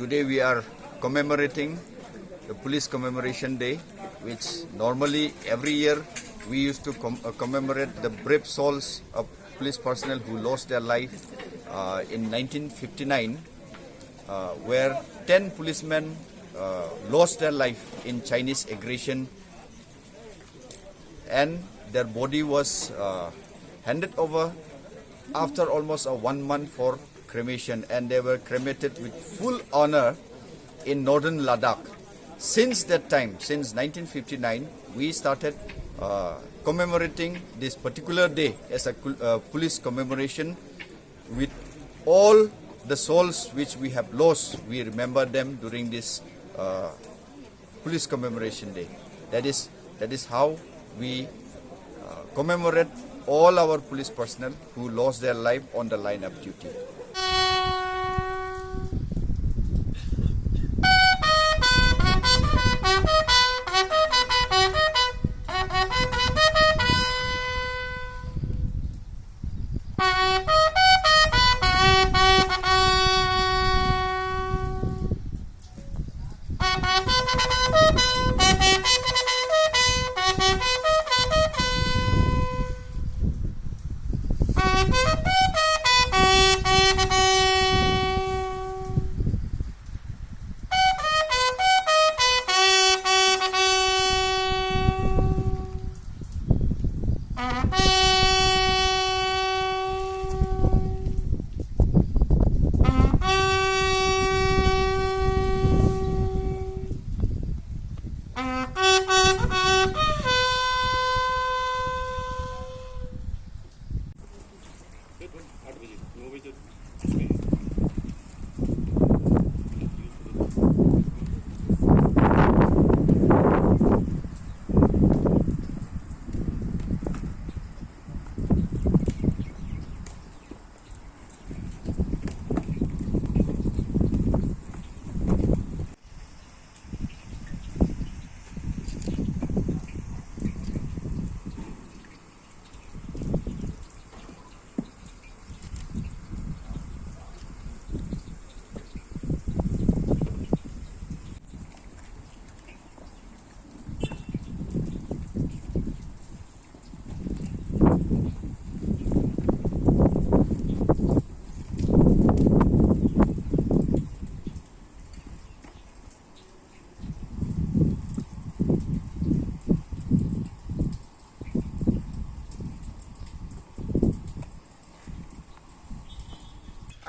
Today we are commemorating the Police Commemoration Day, which normally every year we used to commemorate the brave souls of police personnel who lost their life in 1959, where 10 policemen lost their life in Chinese aggression, and their body was handed over after almost 1 month for cremation, and they were cremated with full honor in northern Ladakh. Since that time, since 1959, we started commemorating this particular day as a police commemoration with all the souls which we have lost. We remember them during this police commemoration day. That is how we commemorate all our police personnel who lost their life on the line of duty.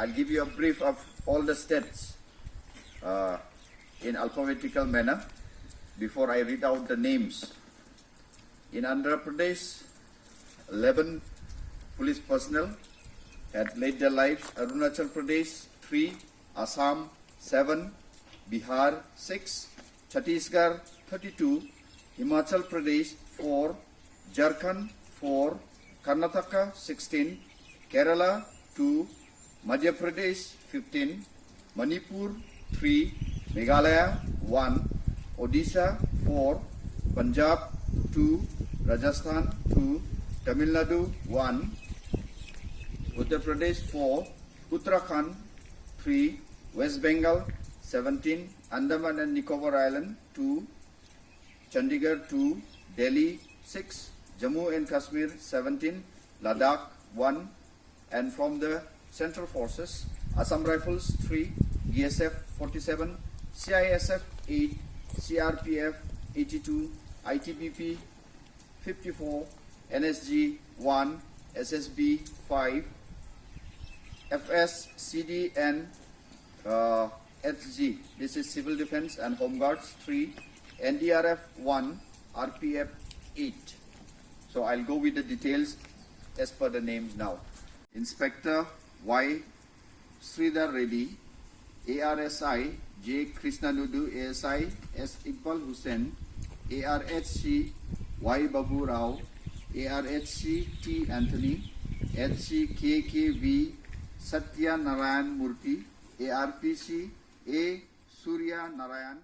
I'll give you a brief of all the states in alphabetical manner before I read out the names. In Andhra Pradesh, 11 police personnel had laid their lives. Arunachal Pradesh, 3. Assam, 7. Bihar, 6. Chhattisgarh, 32. Himachal Pradesh, 4. Jharkhand, 4. Karnataka, 16. Kerala, 2. Madhya Pradesh 15, Manipur 3, Meghalaya 1, Odisha 4, Punjab 2, Rajasthan 2, Tamil Nadu 1, Uttar Pradesh 4, Uttarakhand 3, West Bengal 17, Andaman and Nicobar Island 2, Chandigarh 2, Delhi 6, Jammu and Kashmir 17, Ladakh 1, and from the Central Forces, Assam Rifles 3, GSF 47, CISF 8, CRPF 82, ITBP 54, NSG 1, SSB 5, FSCD and HG, this is Civil Defense and Home Guards 3, NDRF 1, RPF 8. So I'll go with the details as per the names now. Inspector Y. Sridhar Reddy, ARSI J. Krishnanudu, ASI S. Iqbal Hussain, ARHC Y. Babu Rao, ARHC T. Anthony, HC KKV Satya Narayan Murthy, ARPC A. Surya Narayan.